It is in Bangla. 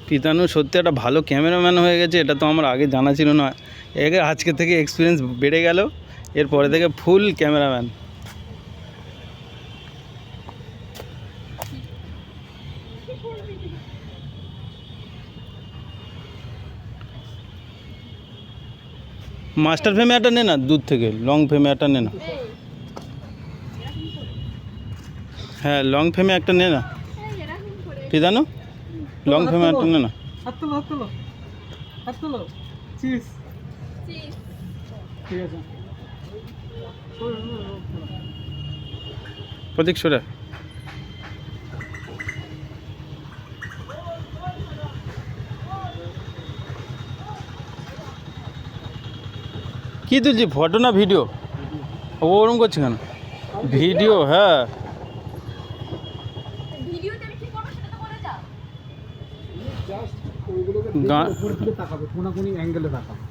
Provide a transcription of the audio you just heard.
পিতানু সত্যি একটা ভালো ক্যামেরাম্যান হয়ে গেছে, এটা তো আমার আগে জানা ছিল না। একে আজকে থেকে এক্সপিরিয়েন্স বেড়ে গেল, এরপরে থেকে ফুল ক্যামেরাম্যান। মাস্টার ফ্রেমে একটা নে না, দূর থেকে লং ফ্রেমে একটা নে না। হ্যাঁ, লং ফ্রেমে একটা নে না পিতানু, লং ফ্রেমে একটা নে না। প্রতীক সরে। কি তুলছি, ফটো না ভিডিও? ওরকম করছে কেন? ভিডিও। হ্যাঁ, জাস্ট ওইগুলোকে দেখে উপর দিকে তাকাবে, কোনাকুনি অ্যাঙ্গেলে তাকাবে।